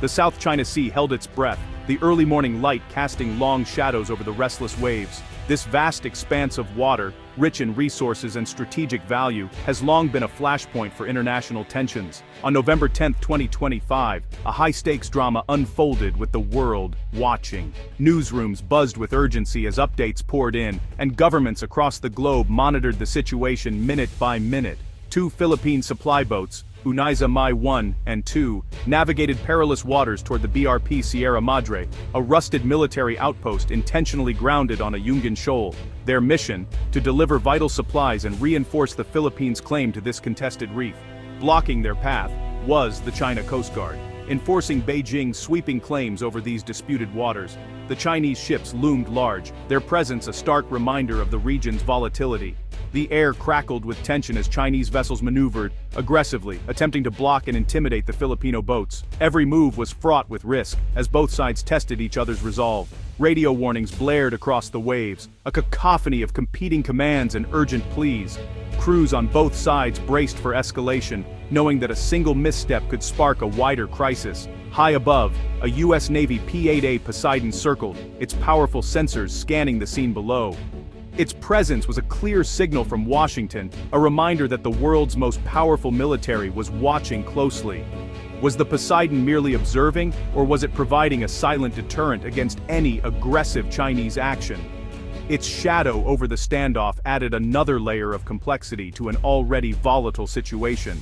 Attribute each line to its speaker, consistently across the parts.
Speaker 1: The South China Sea held its breath, the early morning light casting long shadows over the restless waves. This vast expanse of water, rich in resources and strategic value, has long been a flashpoint for international tensions. On November 10, 2025, a high-stakes drama unfolded with the world watching. Newsrooms buzzed with urgency as updates poured in, and governments across the globe monitored the situation minute by minute. Two Philippine supply boats, Unaiza Mai 1 and 2, navigated perilous waters toward the BRP Sierra Madre, a rusted military outpost intentionally grounded on Ayungin Shoal. Their mission, to deliver vital supplies and reinforce the Philippines' claim to this contested reef. Blocking their path was the China Coast Guard, enforcing Beijing's sweeping claims over these disputed waters. The Chinese ships loomed large, their presence a stark reminder of the region's volatility. The air crackled with tension as Chinese vessels maneuvered aggressively, attempting to block and intimidate the Filipino boats. Every move was fraught with risk, as both sides tested each other's resolve. Radio warnings blared across the waves, a cacophony of competing commands and urgent pleas. Crews on both sides braced for escalation, knowing that a single misstep could spark a wider crisis. High above, a U.S. Navy P-8A Poseidon circled, its powerful sensors scanning the scene below. Its presence was a clear signal from Washington, a reminder that the world's most powerful military was watching closely. Was the Poseidon merely observing, or was it providing a silent deterrent against any aggressive Chinese action? Its shadow over the standoff added another layer of complexity to an already volatile situation.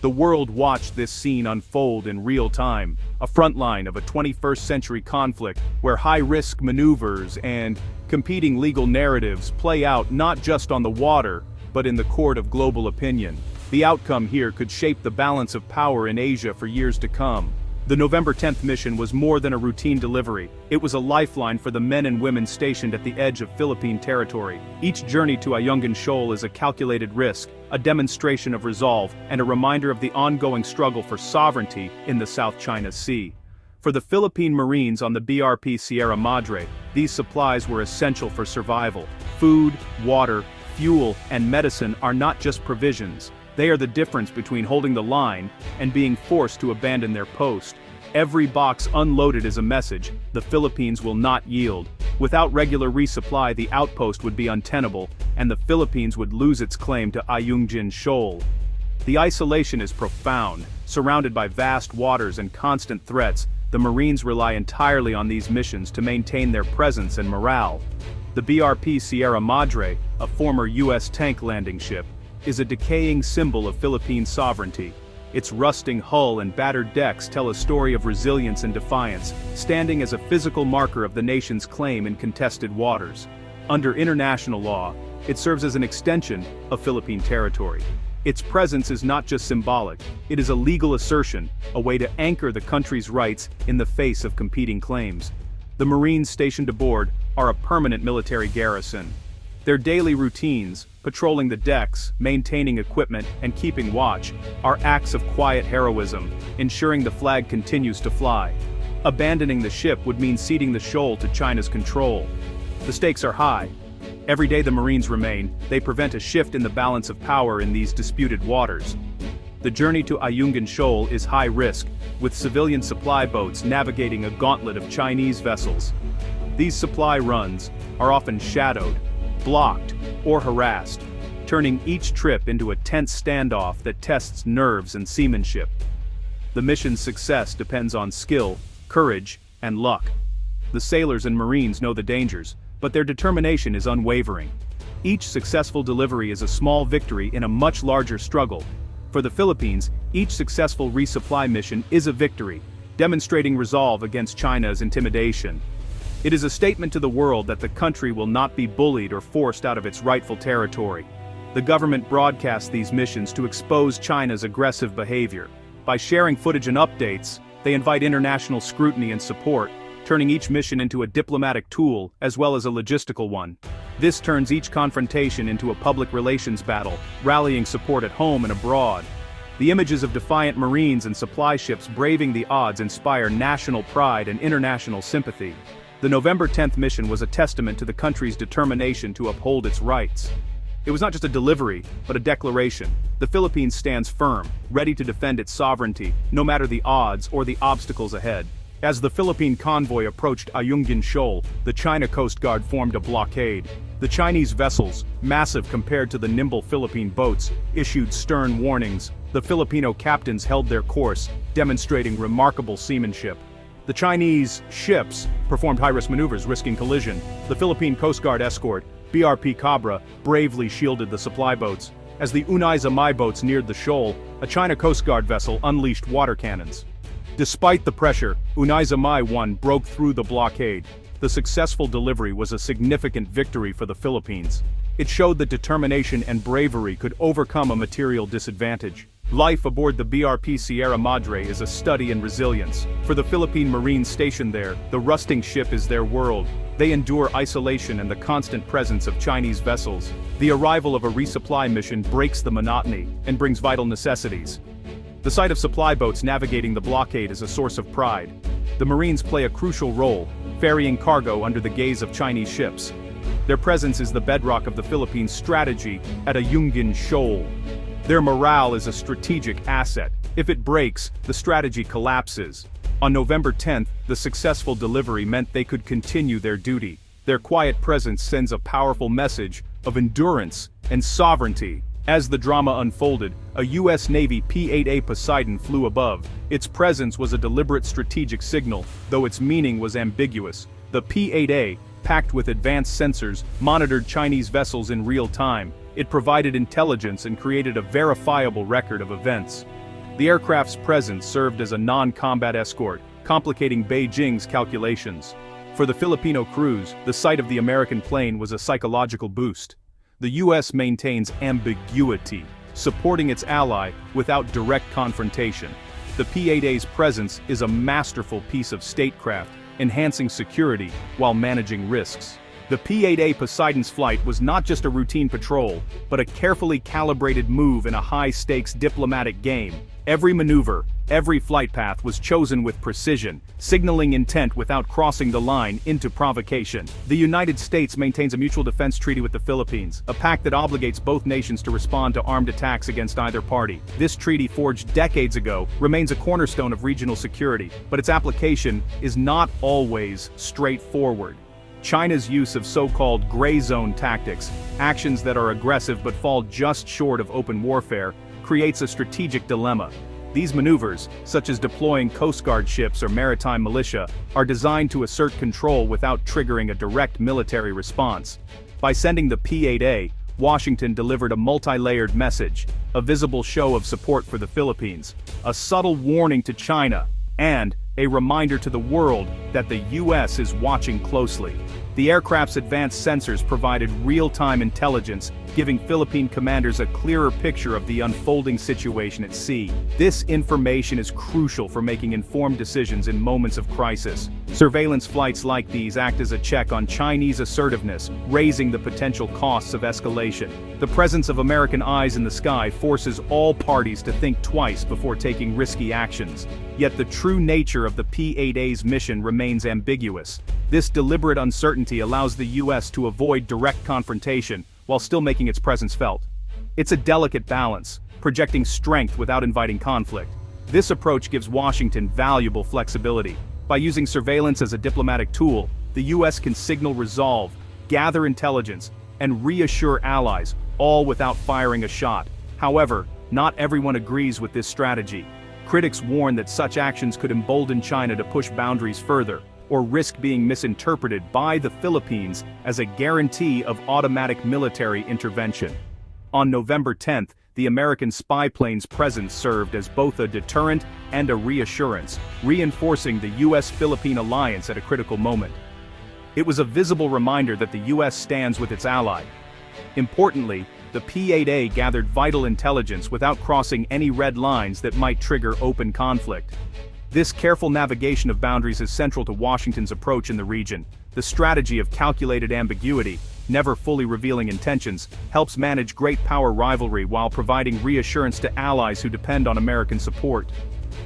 Speaker 1: The world watched this scene unfold in real time, a frontline of a 21st century conflict where high-risk maneuvers and competing legal narratives play out not just on the water, but in the court of global opinion. The outcome here could shape the balance of power in Asia for years to come. The November 10th mission was more than a routine delivery. It was a lifeline for the men and women stationed at the edge of Philippine territory. Each journey to Ayungin Shoal is a calculated risk, a demonstration of resolve, and a reminder of the ongoing struggle for sovereignty in the South China Sea. For the Philippine Marines on the BRP Sierra Madre, these supplies were essential for survival. Food, water, fuel, and medicine are not just provisions. They are the difference between holding the line and being forced to abandon their post. Every box unloaded is a message: the Philippines will not yield. Without regular resupply, the outpost would be untenable, and the Philippines would lose its claim to Ayungin Shoal. The isolation is profound. Surrounded by vast waters and constant threats, the Marines rely entirely on these missions to maintain their presence and morale. The BRP Sierra Madre, a former U.S. tank landing ship, is a decaying symbol of Philippine sovereignty. Its rusting hull and battered decks tell a story of resilience and defiance, standing as a physical marker of the nation's claim in contested waters. Under international law, it serves as an extension of Philippine territory. Its presence is not just symbolic, it is a legal assertion, a way to anchor the country's rights in the face of competing claims. The Marines stationed aboard are a permanent military garrison. Their daily routines, patrolling the decks, maintaining equipment, and keeping watch, are acts of quiet heroism, ensuring the flag continues to fly. Abandoning the ship would mean ceding the shoal to China's control. The stakes are high. Every day the Marines remain, they prevent a shift in the balance of power in these disputed waters. The journey to Ayungin Shoal is high risk, with civilian supply boats navigating a gauntlet of Chinese vessels. These supply runs are often shadowed, blocked, or harassed, turning each trip into a tense standoff that tests nerves and seamanship. The mission's success depends on skill, courage, and luck. The sailors and Marines know the dangers, but their determination is unwavering. Each successful delivery is a small victory in a much larger struggle. For the Philippines, each successful resupply mission is a victory, demonstrating resolve against China's intimidation. It is a statement to the world that the country will not be bullied or forced out of its rightful territory. The government broadcasts these missions to expose China's aggressive behavior. By sharing footage and updates, they invite international scrutiny and support, turning each mission into a diplomatic tool as well as a logistical one. This turns each confrontation into a public relations battle, rallying support at home and abroad. The images of defiant Marines and supply ships braving the odds inspire national pride and international sympathy. The November 10th mission was a testament to the country's determination to uphold its rights. It was not just a delivery, but a declaration. The Philippines stands firm, ready to defend its sovereignty, no matter the odds or the obstacles ahead. As the Philippine convoy approached Ayungin Shoal, the China Coast Guard formed a blockade. The Chinese vessels, massive compared to the nimble Philippine boats, issued stern warnings. The Filipino captains held their course, demonstrating remarkable seamanship. The Chinese ships performed high-risk maneuvers, risking collision. The Philippine Coast Guard escort, BRP Cobra, bravely shielded the supply boats. As the Unverified boats neared the shoal, a China Coast Guard vessel unleashed water cannons. Despite the pressure, Unverified 1 broke through the blockade. The successful delivery was a significant victory for the Philippines. It showed that determination and bravery could overcome a material disadvantage. Life aboard the BRP Sierra Madre is a study in resilience. For the Philippine Marines stationed there, the rusting ship is their world. They endure isolation and the constant presence of Chinese vessels. The arrival of a resupply mission breaks the monotony and brings vital necessities. The sight of supply boats navigating the blockade is a source of pride. The Marines play a crucial role, ferrying cargo under the gaze of Chinese ships. Their presence is the bedrock of the Philippines' strategy at Ayungin Shoal. Their morale is a strategic asset. If it breaks, the strategy collapses. On November 10th, the successful delivery meant they could continue their duty. Their quiet presence sends a powerful message of endurance and sovereignty. As the drama unfolded, a U.S. Navy P-8A Poseidon flew above. Its presence was a deliberate strategic signal, though its meaning was ambiguous. The P-8A, packed with advanced sensors, monitored Chinese vessels in real time. It provided intelligence and created a verifiable record of events. The aircraft's presence served as a non-combat escort, complicating Beijing's calculations. For the Filipino crews, the sight of the American plane was a psychological boost. The U.S. maintains ambiguity, supporting its ally without direct confrontation. The P-8A's presence is a masterful piece of statecraft, enhancing security while managing risks. The P-8A Poseidon's flight was not just a routine patrol, but a carefully calibrated move in a high-stakes diplomatic game. Every maneuver, every flight path was chosen with precision, signaling intent without crossing the line into provocation. The United States maintains a mutual defense treaty with the Philippines, a pact that obligates both nations to respond to armed attacks against either party. This treaty, forged decades ago, remains a cornerstone of regional security, but its application is not always straightforward. China's use of so-called gray zone tactics, actions that are aggressive but fall just short of open warfare, creates a strategic dilemma. These maneuvers, such as deploying Coast Guard ships or maritime militia, are designed to assert control without triggering a direct military response. By sending the P-8A, Washington delivered a multi-layered message, a visible show of support for the Philippines, a subtle warning to China, and a reminder to the world that the U.S. is watching closely. The aircraft's advanced sensors provided real-time intelligence, giving Philippine commanders a clearer picture of the unfolding situation at sea. This information is crucial for making informed decisions in moments of crisis. Surveillance flights like these act as a check on Chinese assertiveness, raising the potential costs of escalation. The presence of American eyes in the sky forces all parties to think twice before taking risky actions. Yet the true nature of the P-8A's mission remains ambiguous. This deliberate uncertainty allows the U.S. to avoid direct confrontation while still making its presence felt. It's a delicate balance, projecting strength without inviting conflict. This approach gives Washington valuable flexibility. By using surveillance as a diplomatic tool, the U.S. can signal resolve, gather intelligence, and reassure allies, all without firing a shot. However, not everyone agrees with this strategy. Critics warn that such actions could embolden China to push boundaries further, or risk being misinterpreted by the Philippines as a guarantee of automatic military intervention. On November 10th, the American spy plane's presence served as both a deterrent and a reassurance, reinforcing the U.S.-Philippine alliance at a critical moment. It was a visible reminder that the U.S. stands with its ally. Importantly, the P-8A gathered vital intelligence without crossing any red lines that might trigger open conflict. This careful navigation of boundaries is central to Washington's approach in the region. The strategy of calculated ambiguity, never fully revealing intentions, helps manage great power rivalry while providing reassurance to allies who depend on American support.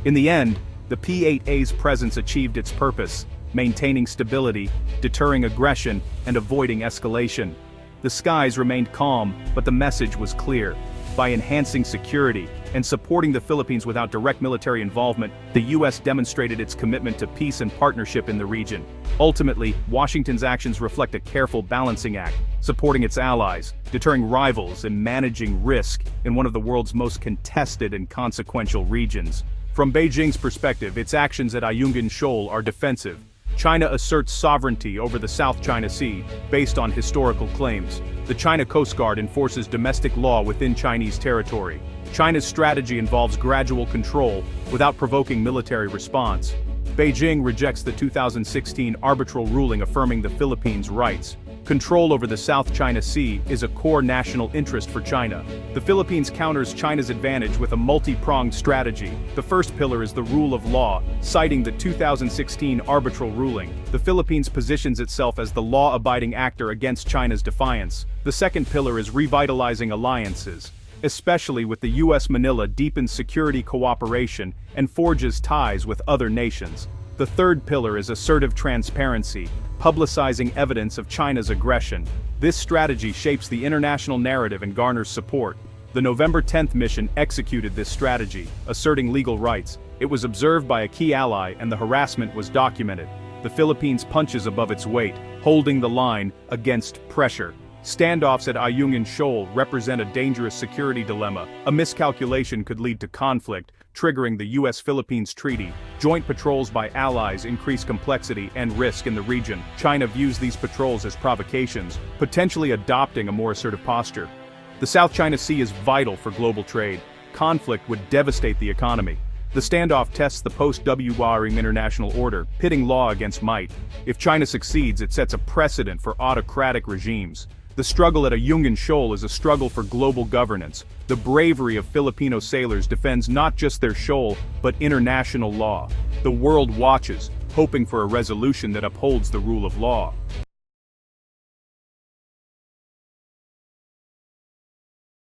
Speaker 1: In the end, the P-8A's presence achieved its purpose, maintaining stability, deterring aggression, and avoiding escalation. The skies remained calm, but the message was clear. By enhancing security and supporting the Philippines without direct military involvement, the U.S. demonstrated its commitment to peace and partnership in the region. Ultimately, Washington's actions reflect a careful balancing act, supporting its allies, deterring rivals, and managing risk in one of the world's most contested and consequential regions. From Beijing's perspective, its actions at Ayungin Shoal are defensive. China asserts sovereignty over the South China Sea, based on historical claims. The China Coast Guard enforces domestic law within Chinese territory. China's strategy involves gradual control, without provoking military response. Beijing rejects the 2016 arbitral ruling affirming the Philippines' rights. Control over the South China Sea is a core national interest for China. The Philippines counters China's advantage with a multi-pronged strategy. The first pillar is the rule of law, citing the 2016 arbitral ruling. The Philippines positions itself as the law-abiding actor against China's defiance. The second pillar is revitalizing alliances, especially with the U.S. Manila deepens security cooperation and forges ties with other nations. The third pillar is assertive transparency, publicizing evidence of China's aggression. This strategy shapes the international narrative and garners support. The November 10th mission executed this strategy, asserting legal rights. It was observed by a key ally and the harassment was documented. The Philippines punches above its weight, holding the line against pressure. Standoffs at Ayungin Shoal represent a dangerous security dilemma. A miscalculation could lead to conflict, triggering the U.S.-Philippines Treaty. Joint patrols by allies increase complexity and risk in the region. China views these patrols as provocations, potentially adopting a more assertive posture. The South China Sea is vital for global trade. Conflict would devastate the economy. The standoff tests the post-WRM international order, pitting law against might. If China succeeds, it sets a precedent for autocratic regimes. The struggle at Ayungin Shoal is a struggle for global governance. The bravery of Filipino sailors defends not just their shoal, but international law. The world watches, hoping for a resolution that upholds the rule of law.